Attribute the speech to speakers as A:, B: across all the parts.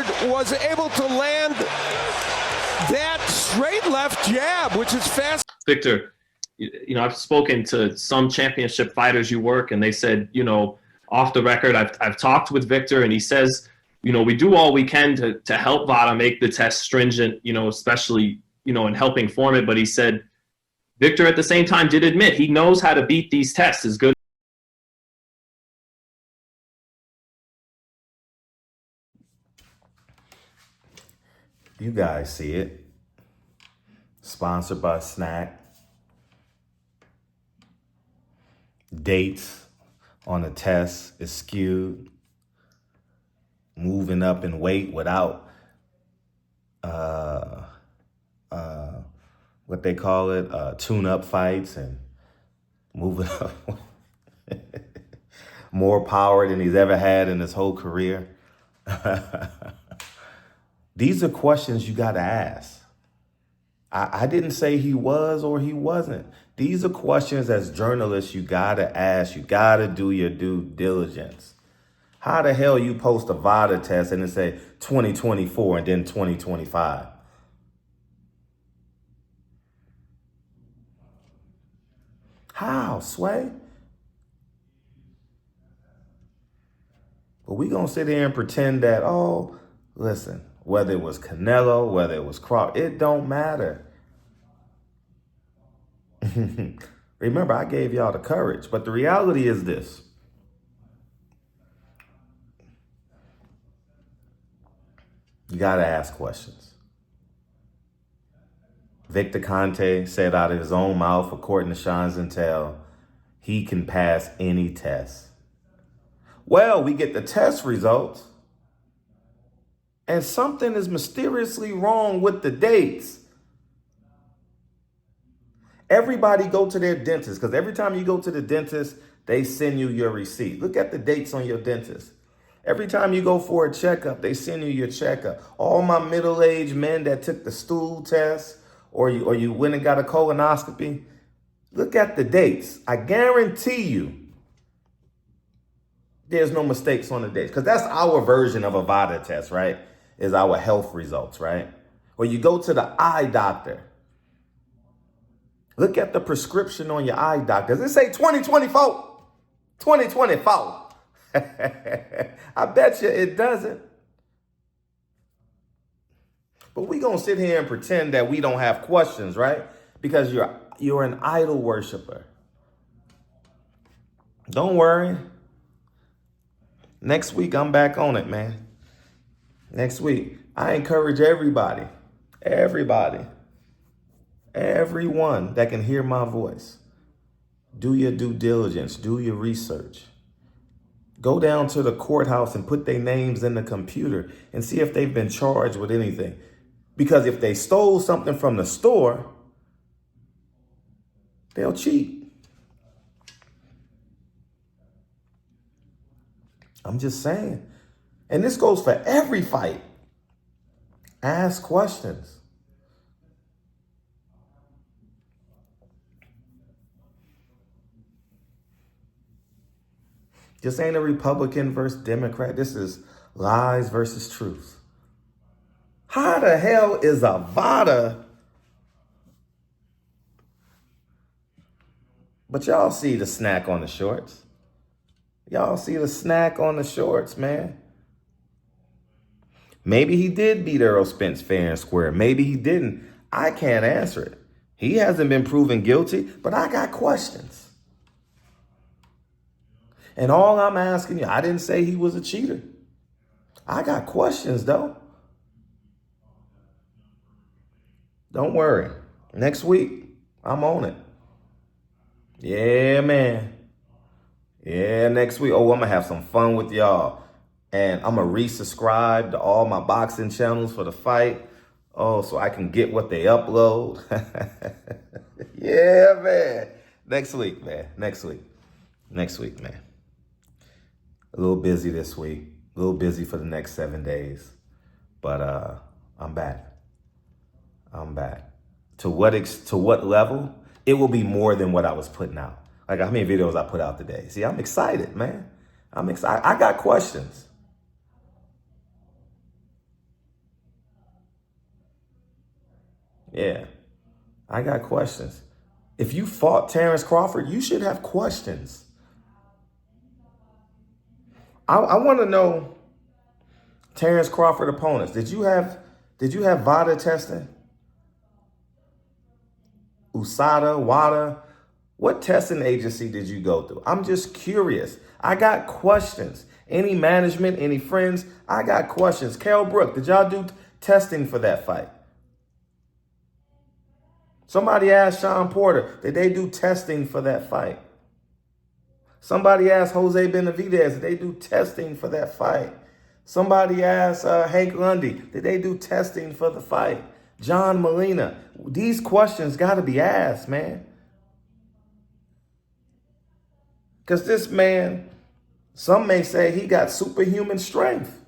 A: Crawford was able to land that straight left jab, which is fast.
B: Victor, you know, I've spoken to some championship fighters you work, and they said, you know, off the record, I've talked with Victor, and he says, you know, we do all we can to help VADA make the test stringent, you know, especially, you know, in helping form it. But he said, Victor at the same time did admit he knows how to beat these tests as good.
C: You guys see it. Sponsored by SNAC. Dates on the test is skewed. Moving up in weight without what they call it, tune-up fights, and moving up more power than he's ever had in his whole career. These are questions you got to ask. I didn't say he was or he wasn't. These are questions as journalists you got to ask. You got to do your due diligence. How the hell you post a VADA test and it say 2024 and then 2025? How, Sway? But we going to sit here and pretend that, oh, listen, whether it was Canelo, whether it was Crawford, it don't matter. Remember, I gave y'all the courage, but the reality is this. You got to ask questions. Victor Conte said out of his own mouth, according to Sean's intel, he can pass any test. Well, we get the test results, and something is mysteriously wrong with the dates. Everybody go to their dentist, because every time you go to the dentist, they send you your receipt. Look at the dates on your dentist. Every time you go for a checkup, they send you your checkup. All my middle-aged men that took the stool test or you went and got a colonoscopy, look at the dates. I guarantee you there's no mistakes on the dates, because that's our version of a VADA test, right? Is our health results, right? Or you go to the eye doctor. Look at the prescription on your eye doctor. Does it say 2024? 2024. I bet you it doesn't. But we're going to sit here and pretend that we don't have questions, right? Because you're an idol worshiper. Don't worry. Next week, I'm back on it, man. Next week. I encourage everybody, everyone that can hear my voice. Do your due diligence. Do your research. Go down to the courthouse and put their names in the computer and see if they've been charged with anything. Because if they stole something from the store, they'll cheat. I'm just saying. And this goes for every fight. Ask questions. This ain't a Republican versus Democrat. This is lies versus truth. How the hell is a VADA? But y'all see the SNAC on the shorts. Y'all see the SNAC on the shorts, man. Maybe he did beat Earl Spence fair and square. Maybe he didn't. I can't answer it. He hasn't been proven guilty, but I got questions. And all I'm asking you, I didn't say he was a cheater. I got questions, though. Don't worry. Next week, I'm on it. Yeah, man. Yeah, next week. Oh, I'm going to have some fun with y'all. And I'm going to resubscribe to all my boxing channels for the fight. Oh, so I can get what they upload. Yeah, man. Next week, man. Next week, man. A little busy this week. A little busy for the next 7 days. But I'm back. To what level? It will be more than what I was putting out. Like how many videos I put out today. See, I'm excited, man. I'm excited. I got questions. Yeah, I got questions. If you fought Terrence Crawford, you should have questions. I want to know Terrence Crawford opponents. Did you have VADA testing? USADA, WADA? What testing agency did you go through? I'm just curious. I got questions. Any management, any friends? I got questions. Carol Brook, did y'all do testing for that fight? Somebody asked Sean Porter, did they do testing for that fight? Somebody asked Jose Benavidez, did they do testing for that fight? Somebody asked Hank Lundy, did they do testing for the fight? John Molina. These questions got to be asked, man. Because this man, some may say he got superhuman strength.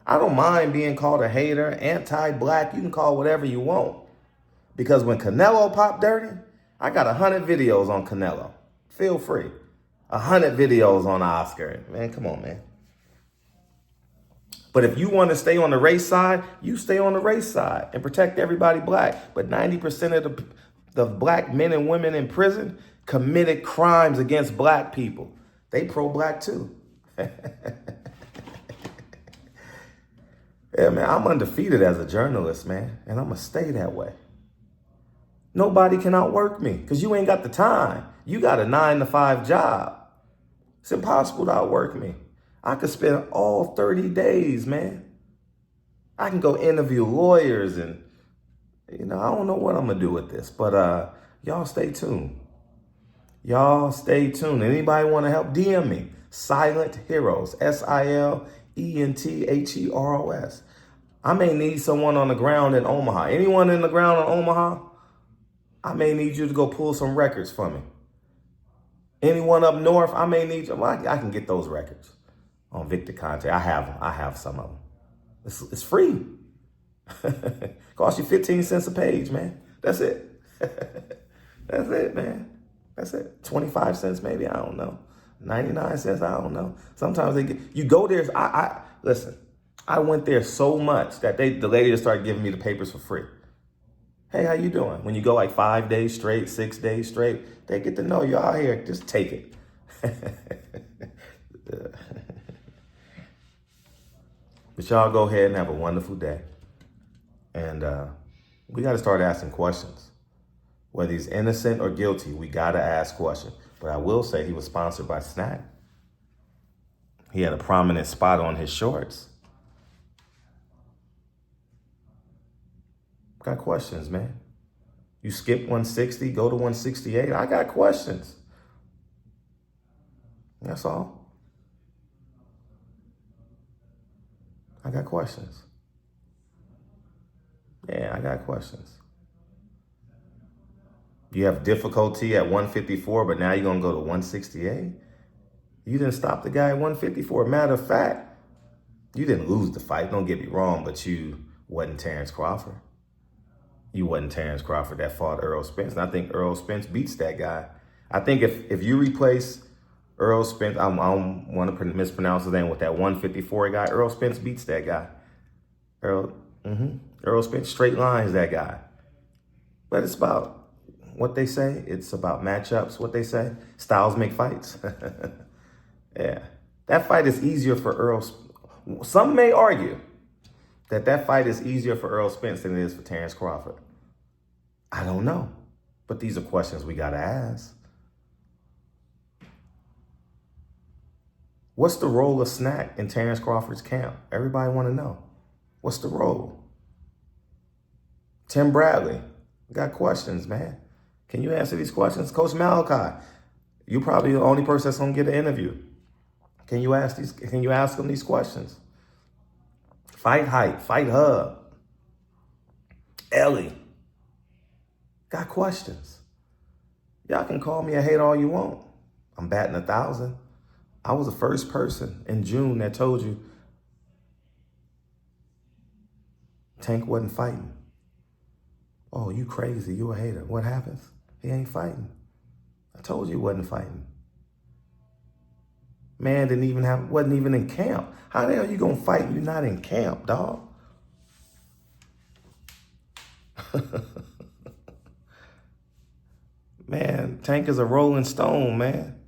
C: I don't mind being called a hater, anti-black. You can call whatever you want. Because when Canelo popped dirty, I got 100 videos on Canelo. Feel free. 100 videos on Oscar. Man, come on, man. But if you want to stay on the race side, you stay on the race side and protect everybody black. But 90% of the black men and women in prison committed crimes against black people. They pro-black too. Yeah, man, I'm undefeated as a journalist, man. And I'm going to stay that way. Nobody can outwork me because you ain't got the time. You got a 9-to-5 job. It's impossible to outwork me. I could spend all 30 days, man. I can go interview lawyers and, I don't know what I'm going to do with this. But y'all stay tuned. Y'all stay tuned. Anybody want to help? DM me. Silent Heroes. SILENTHEROS. I may need someone on the ground in Omaha. Anyone in the ground in Omaha? I may need you to go pull some records for me. Anyone up north? I may need you. Well, I can get those records on Victor Conte. I have some of them. It's free. Cost you 15 cents a page, man. That's it. That's it, man. That's it. 25 cents maybe, I don't know. 99 cents, I don't know. Sometimes you go there. Listen, I went there so much that the lady just started giving me the papers for free. Hey, how you doing? When you go like 5 days straight, 6 days straight, they get to know you out here. Just take it. But y'all go ahead and have a wonderful day. And we got to start asking questions. Whether he's innocent or guilty, we got to ask questions. But I will say he was sponsored by SNAC. He had a prominent spot on his shorts. Got questions, man. You skip 160, go to 168. I got questions. That's all. I got questions. Yeah, I got questions. You have difficulty at 154, but now you're going to go to 168? You didn't stop the guy at 154. Matter of fact, you didn't lose the fight. Don't get me wrong, but you wasn't Terrence Crawford. You wasn't Terrence Crawford that fought Earl Spence. And I think Earl Spence beats that guy. I think if you replace Earl Spence, I don't want to mispronounce his name, with that 154 guy, Earl Spence beats that guy. Earl Spence straight lines that guy. But it's about what they say. It's about matchups, what they say. Styles make fights. Yeah. That fight is easier for Earl. Some may argue that fight is easier for Earl Spence than it is for Terrence Crawford. I don't know. But these are questions we got to ask. What's the role of SNAC in Terrence Crawford's camp? Everybody want to know. What's the role? Tim Bradley, got questions, man. Can you answer these questions? Coach Malachi, you're probably the only person that's going to get an interview. Can you ask them these questions? Fight Hype, Fight Hub, Ellie, got questions. Y'all can call me a hater all you want. I'm batting 1,000. I was the first person in June that told you Tank wasn't fighting. Oh, you crazy, you a hater. What happens? He ain't fighting. I told you he wasn't fighting. Man wasn't even in camp. How the hell you gonna fight and you're not in camp, dog? Man, Tank is a rolling stone, man.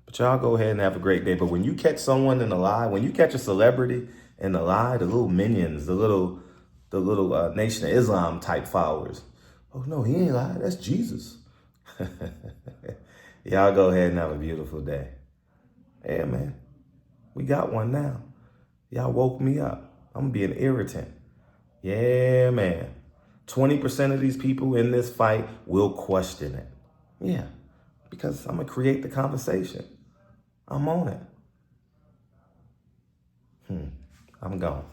C: But y'all go ahead and have a great day. But when you catch someone in a lie, when you catch a celebrity in a lie, the little minions, the little Nation of Islam type followers. Oh no, he ain't lied. That's Jesus. Y'all go ahead and have a beautiful day. Yeah, man. We got one now. Y'all woke me up. I'm being irritant. Yeah, man. 20% of these people in this fight will question it. Yeah, because I'm going to create the conversation. I'm on it. I'm gone.